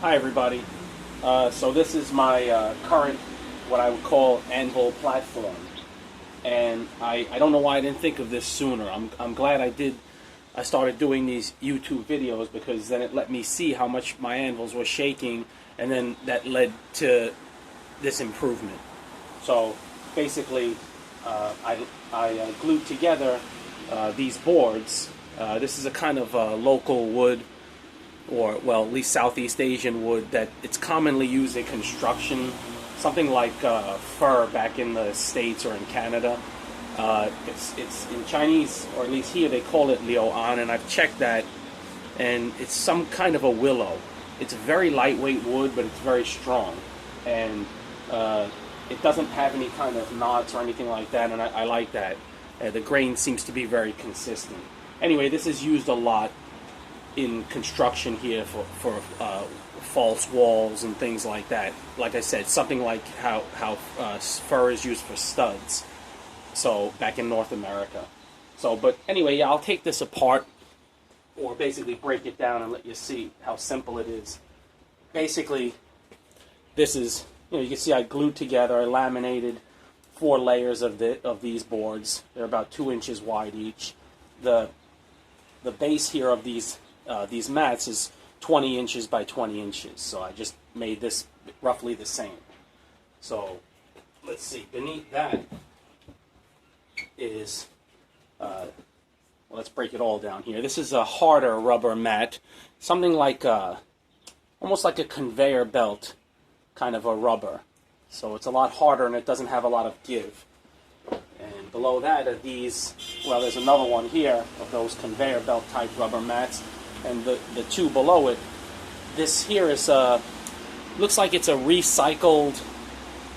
Hi everybody. So this is my current, what I would call anvil platform, and I don't know why I didn't think of this sooner. I'm glad I did. I started doing these YouTube videos because then it let me see how much my anvils were shaking, and then that led to this improvement. So basically, I glued together these boards. This is a kind of local wood, or well, at least Southeast Asian wood, that it's commonly used in construction, something like fir back in the States or in Canada. It's in Chinese, or at least here they call it liuan, and I've checked that, and it's some kind of a willow. It's a very lightweight wood, but it's very strong, and it doesn't have any kind of knots or anything like that, and I like that. The grain seems to be very consistent. Anyway, this is used a lot in construction here for false walls and things like that. Like I said, something like how fir is used for studs. So back in North America. So, but anyway, yeah, I'll take this apart, or basically break it down and let you see how simple it is. Basically, this is, you can see I glued together, I laminated 4 layers of these boards. They're about 2 inches wide each. The base here of these mats is 20 inches by 20 inches. So I just made this roughly the same. So let's see, beneath that is, well, let's break it all down here. This is a harder rubber mat, something like almost like a conveyor belt kind of a rubber. So it's a lot harder and it doesn't have a lot of give. And below that are these, well, there's another one here of those conveyor belt type rubber mats, and the 2 below it, this here is looks like it's a recycled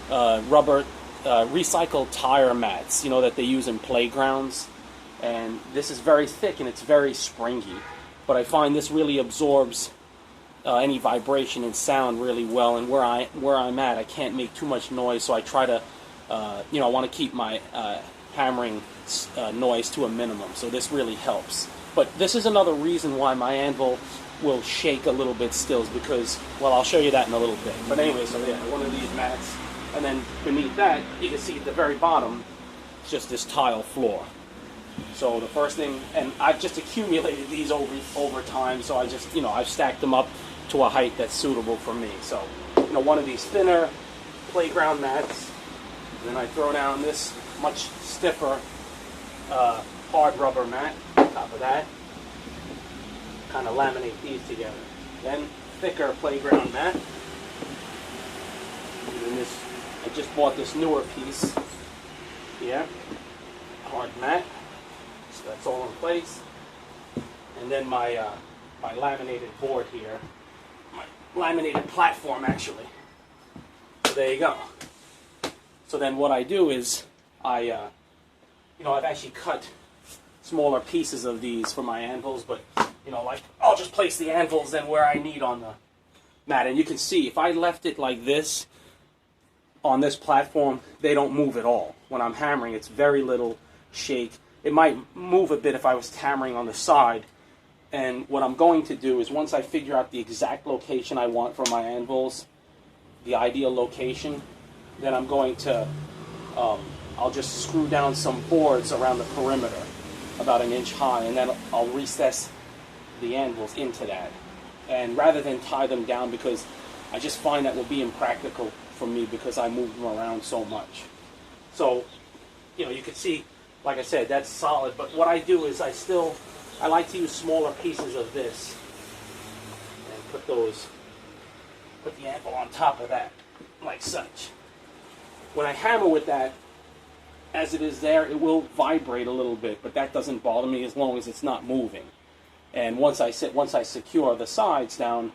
rubber, recycled tire mats, that they use in playgrounds. And this is very thick and it's very springy, but I find this really absorbs any vibration and sound really well. And where I'm at, I can't make too much noise, so I try to, I want to keep my hammering noise to a minimum. So this really helps. But this is another reason why my anvil will shake a little bit still, is because, well, I'll show you that in a little bit. But anyway, so yeah, one of these mats, and then beneath that, you can see at the very bottom, it's just this tile floor. So the first thing, and I've just accumulated these over time, so I just, I've stacked them up to a height that's suitable for me. So, one of these thinner playground mats, and then I throw down this much stiffer hard rubber mat on top of that. Kind of laminate these together. Then thicker playground mat. And then this, I just bought this newer piece here, hard mat. So that's all in place. And then my my laminated board here, my laminated platform actually. So there you go. So then what I do is I've actually cut smaller pieces of these for my anvils, but like I'll just place the anvils then where I need on the mat. And you can see if I left it like this on this platform, they don't move at all. When I'm hammering, it's very little shake. It might move a bit if I was hammering on the side. And what I'm going to do is, once I figure out the exact location I want for my anvils, the ideal location, then I'm going to I'll just screw down some boards around the perimeter about 1 inch high, and then I'll recess the anvils into that. And rather than tie them down, because I just find that will be impractical for me because I move them around so much. So, you can see, like I said, that's solid, but what I do is I like to use smaller pieces of this and put the anvil on top of that, like such. When I hammer with that, as it is there, it will vibrate a little bit, but that doesn't bother me as long as it's not moving. And once I secure the sides down,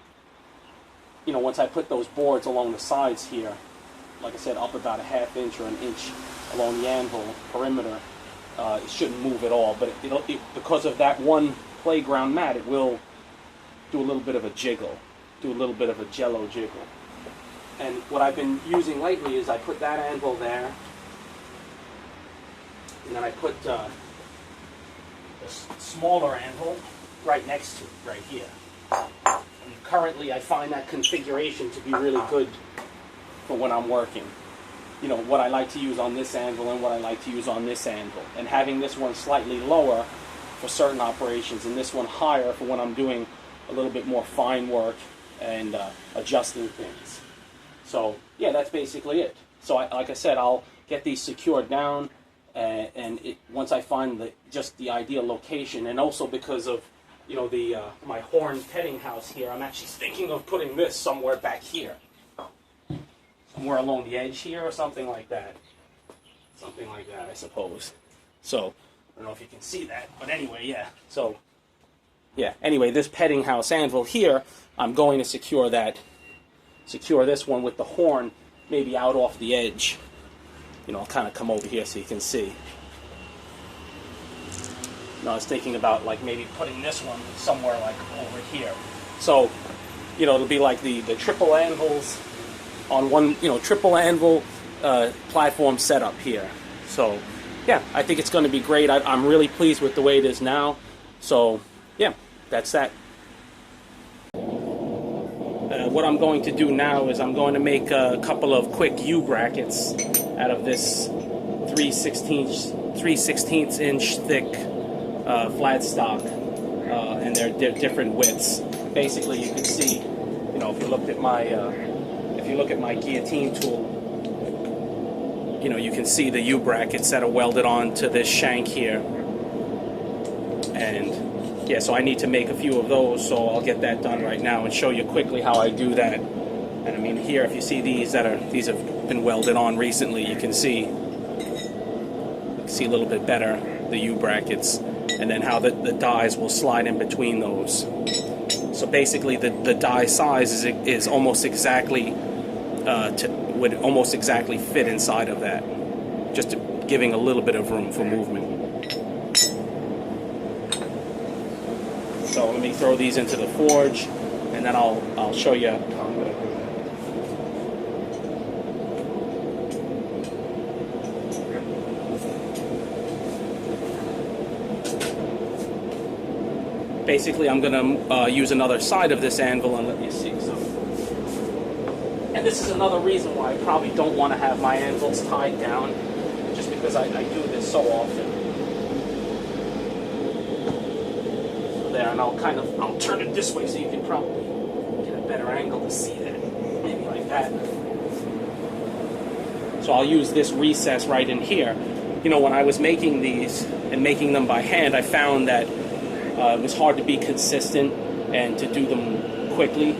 once I put those boards along the sides here, like I said, up about 1/2 inch or 1 inch along the anvil perimeter, it shouldn't move at all. But because of that one playground mat, it will do a little bit of a jiggle, do a little bit of a jello jiggle. And what I've been using lately is I put that anvil there, and then I put a smaller anvil right next to it, right here. And you currently I find that configuration to be really good for when I'm working. You know, what I like to use on this anvil and what I like to use on this anvil. And having this one slightly lower for certain operations and this one higher for when I'm doing a little bit more fine work and adjusting things. So yeah, that's basically it. So like I said, I'll get these secured down, and once I find just the ideal location, and also because of, you know, the my horn petting house here, I'm actually thinking of putting this somewhere back here, somewhere along the edge here or something like that. Something like that, I suppose. So I don't know if you can see that, but anyway, yeah. So yeah, anyway, this petting house anvil here, I'm going to secure this one with the horn maybe out off the edge. You know, I'll kind of come over here so you can see. You know, I was thinking about like maybe putting this one somewhere like over here. So, you know, it'll be like the triple anvils on one, you know, triple anvil platform setup here. So yeah, I think it's going to be great. I'm really pleased with the way it is now. So yeah, that's that. What I'm going to do now is I'm going to make a couple of quick U-brackets out of this 3/16 inch thick flat stock, and they're different widths. Basically, you can see, you know, if you look at my guillotine tool, you know, you can see the U-brackets that are welded on to this shank here. And yeah, so I need to make a few of those, so I'll get that done right now and show you quickly how I do that. And I mean, here, if you see these have been welded on recently, you can see a little bit better the U-brackets, and then how the dies will slide in between those. So basically, the die size is almost exactly would almost exactly fit inside of that, just giving a little bit of room for movement. So let me throw these into the forge, and then I'll show you how I'm going to do that. Basically, I'm going to use another side of this anvil and let you see. So, and this is another reason why I probably don't want to have my anvils tied down, just because I do this so often. There, and I'll turn it this way so you can probably get a better angle to see that, maybe like that. So I'll use this recess right in here. You know, when I was making these and making them by hand, I found that it was hard to be consistent and to do them quickly.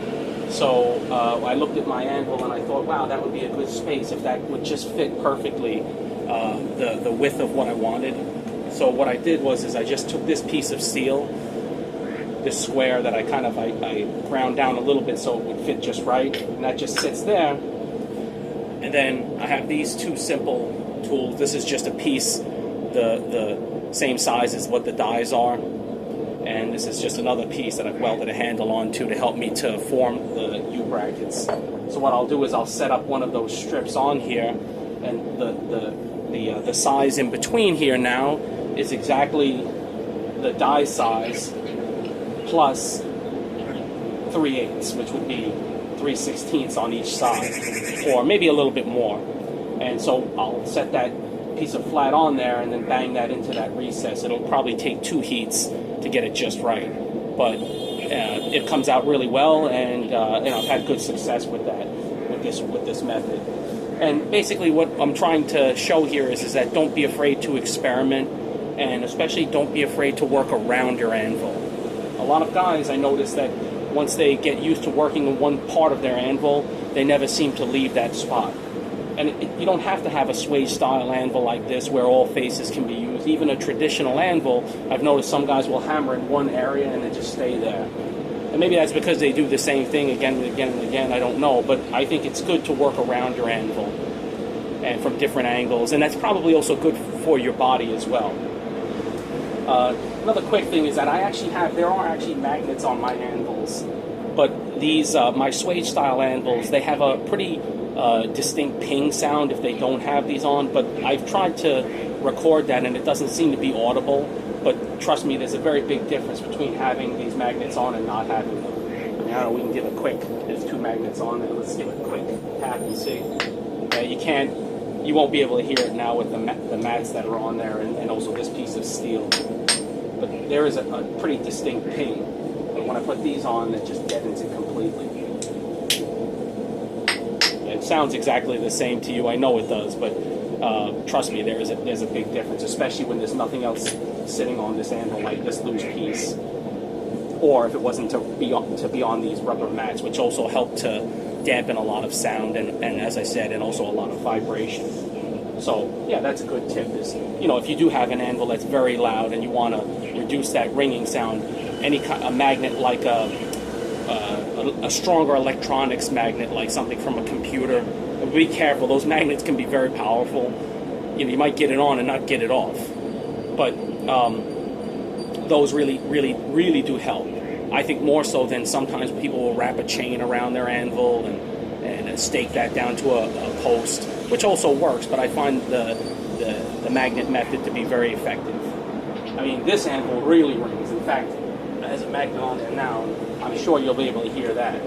So I looked at my anvil and I thought, wow, that would be a good space if that would just fit perfectly the width of what I wanted. So what I did was I just took this piece of steel, this square that I ground down a little bit so it would fit just right, and that just sits there. And then I have these two simple tools. This is just a piece the same size as what the dies are, and this is just another piece that I've welded a handle onto to help me to form the U-brackets. So what I'll do is I'll set up one of those strips on here, and the size in between here now is exactly the die size plus 3/8, which would be 3/16 on each side, or maybe a little bit more. And so I'll set that piece of flat on there and then bang that into that recess. It'll probably take 2 heats to get it just right, but it comes out really well, and you know, I've had good success with that, with this method. And basically what I'm trying to show here is that don't be afraid to experiment, and especially don't be afraid to work around your anvil. A lot of guys, I notice that once they get used to working in one part of their anvil, they never seem to leave that spot. And you don't have to have a swage style anvil like this where all faces can be used. Even a traditional anvil, I've noticed some guys will hammer in one area and then just stay there. And maybe that's because they do the same thing again and again and again, I don't know. But I think it's good to work around your anvil and from different angles. And that's probably also good for your body as well. Another quick thing is that there are actually magnets on my anvils, but these, my swage style anvils, they have a pretty distinct ping sound if they don't have these on, but I've tried to record that and it doesn't seem to be audible, but trust me, there's a very big difference between having these magnets on and not having them. we can give a quick, there's 2 magnets on there. Let's give it a quick tap and see. You won't be able to hear it now with the mats that are on there, and also this piece of steel. But there is a pretty distinct ping. But when I put these on, it just deadens it completely. It sounds exactly the same to you. I know it does, but trust me, there's a big difference, especially when there's nothing else sitting on this anvil like this loose piece, or if it wasn't to be on these rubber mats, which also help to dampen a lot of sound and as I said, and also a lot of vibration. So yeah, that's a good tip. Is if you do have an anvil that's very loud and you want to reduce that ringing sound, a magnet like a stronger electronics magnet, like something from a computer. Be careful; those magnets can be very powerful. You might get it on and not get it off, but those really, really, really do help. I think more so than sometimes people will wrap a chain around their anvil and stake that down to a post, which also works, but I find the magnet method to be very effective. I mean, this anvil really rings. In fact, it has a magnet on there now. I'm sure you'll be able to hear that.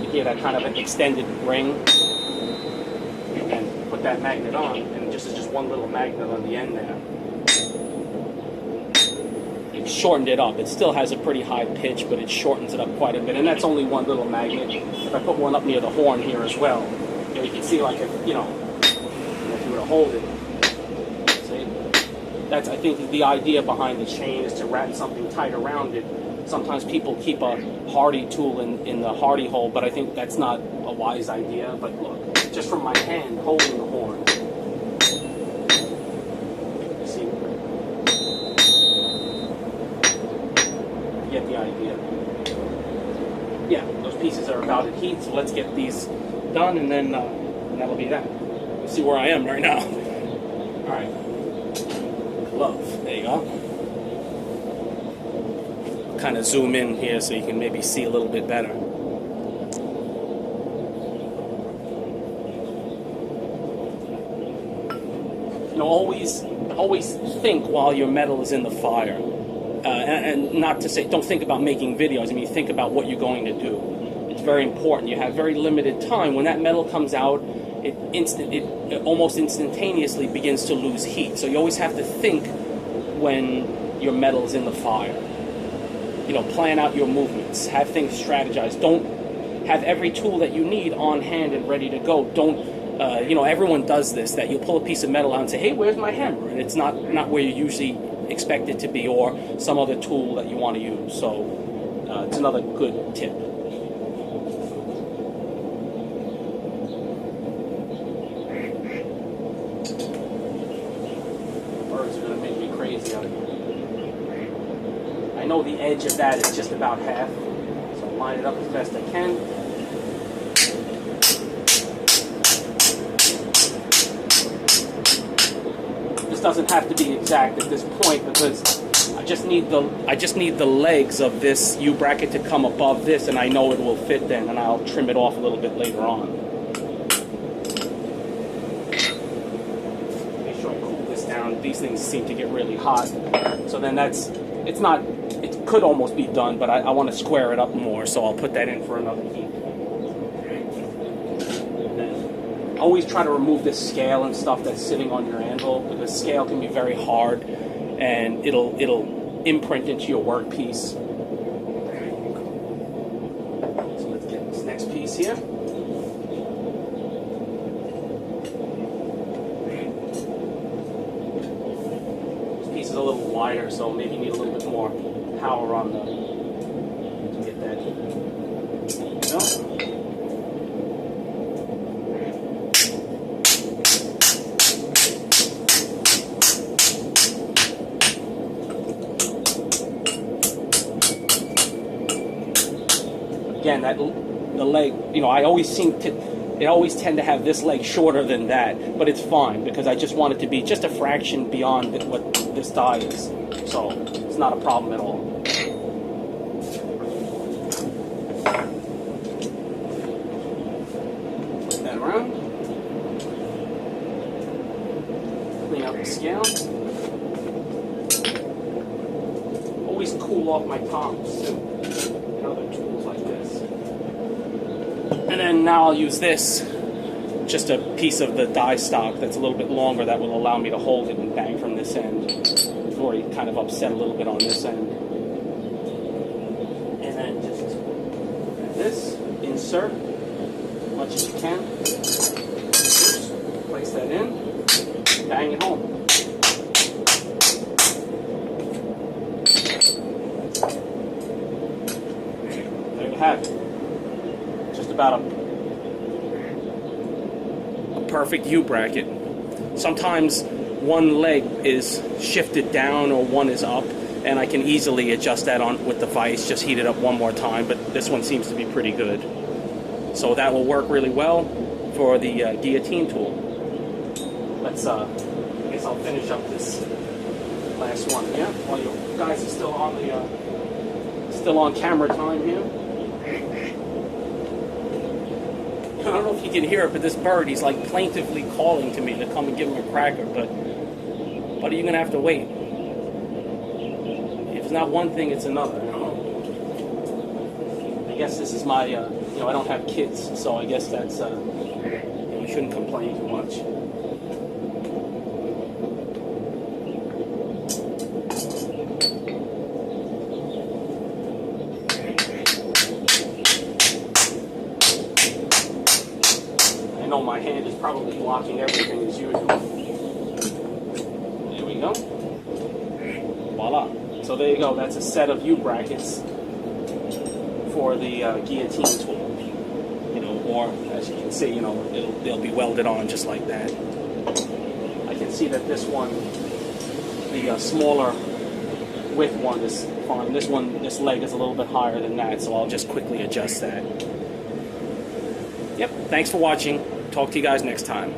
You hear that kind of an extended ring, and put that magnet on, and just one little magnet on the end there. Shortened it up. It still has a pretty high pitch, but it shortens it up quite a bit, and that's only one little magnet. If I put one up near the horn here as well, you can see, like, if you were to hold it, see, that's, I think, the idea behind the chain is to wrap something tight around it. Sometimes people keep a hardy tool in the hardy hole, but I think that's not a wise idea. But look, just from my hand holding the horn, see. Get the idea. Yeah, those pieces are about at heat, so let's get these done, and then that'll be that. Let's see where I am right now. All right, glove. There you go. Kind of zoom in here so you can maybe see a little bit better. Always think while your metal is in the fire. And not to say, don't think about making videos. I mean, think about what you're going to do. It's very important. You have very limited time. When that metal comes out, it almost instantaneously begins to lose heat. So you always have to think when your metal is in the fire. Plan out your movements. Have things strategized. Don't have every tool that you need on hand and ready to go. Don't, everyone does this, that you'll pull a piece of metal out and say, hey, where's my hammer? And it's not where you usually expect it to be, or some other tool that you want to use. So it's another good tip. Birds are going to make me crazy out of here. I know the edge of that is just about half, so line it up as best I can. This doesn't have to be exact at this point, because I just need the legs of this U bracket to come above this, and I know it will fit then, and I'll trim it off a little bit later on. Make sure I cool this down. These things seem to get really hot, so then it could almost be done, but I want to square it up more, so I'll put that in for another heat. Always try to remove this scale and stuff that's sitting on your anvil, because scale can be very hard and it'll imprint into your workpiece. So let's get this next piece here. This piece is a little wider, so maybe you need a little bit more power on to get that. There you go. Again, the leg, I always tend to have this leg shorter than that, but it's fine because I just want it to be just a fraction beyond what this die is, so it's not a problem at all. Put that around. Clean up the scale. Always cool off my tongs too. Other tools like this. And then now I'll use this, just a piece of the die stock that's a little bit longer that will allow me to hold it and bang from this end. I've already kind of upset a little bit on this end. And then just this, insert as much as you can. Place that in, bang it home. There you have it. Just about a perfect U-bracket. Sometimes one leg is shifted down or one is up, and I can easily adjust that on with the vise, just heat it up one more time, but this one seems to be pretty good. So that will work really well for the guillotine tool. Let's, I guess I'll finish up this last one here while you guys are still on the, still on camera time here. I don't know if you can hear it, but this bird, he's like plaintively calling to me to come and give him a cracker, but buddy, you're gonna have to wait. If it's not one thing, it's another. I don't know. I guess this is my, you know, I don't have kids, so I guess that's, you shouldn't complain too much. I know my hand is probably blocking everything as usual. There we go. Voila. So there you go. That's a set of U-brackets for the guillotine tool. You know, or as you can see, you know, they'll be welded on just like that. I can see that this one, the smaller width one is fine. This one, this leg is a little bit higher than that, so I'll just quickly adjust that. Yep. Thanks for watching. Talk to you guys next time.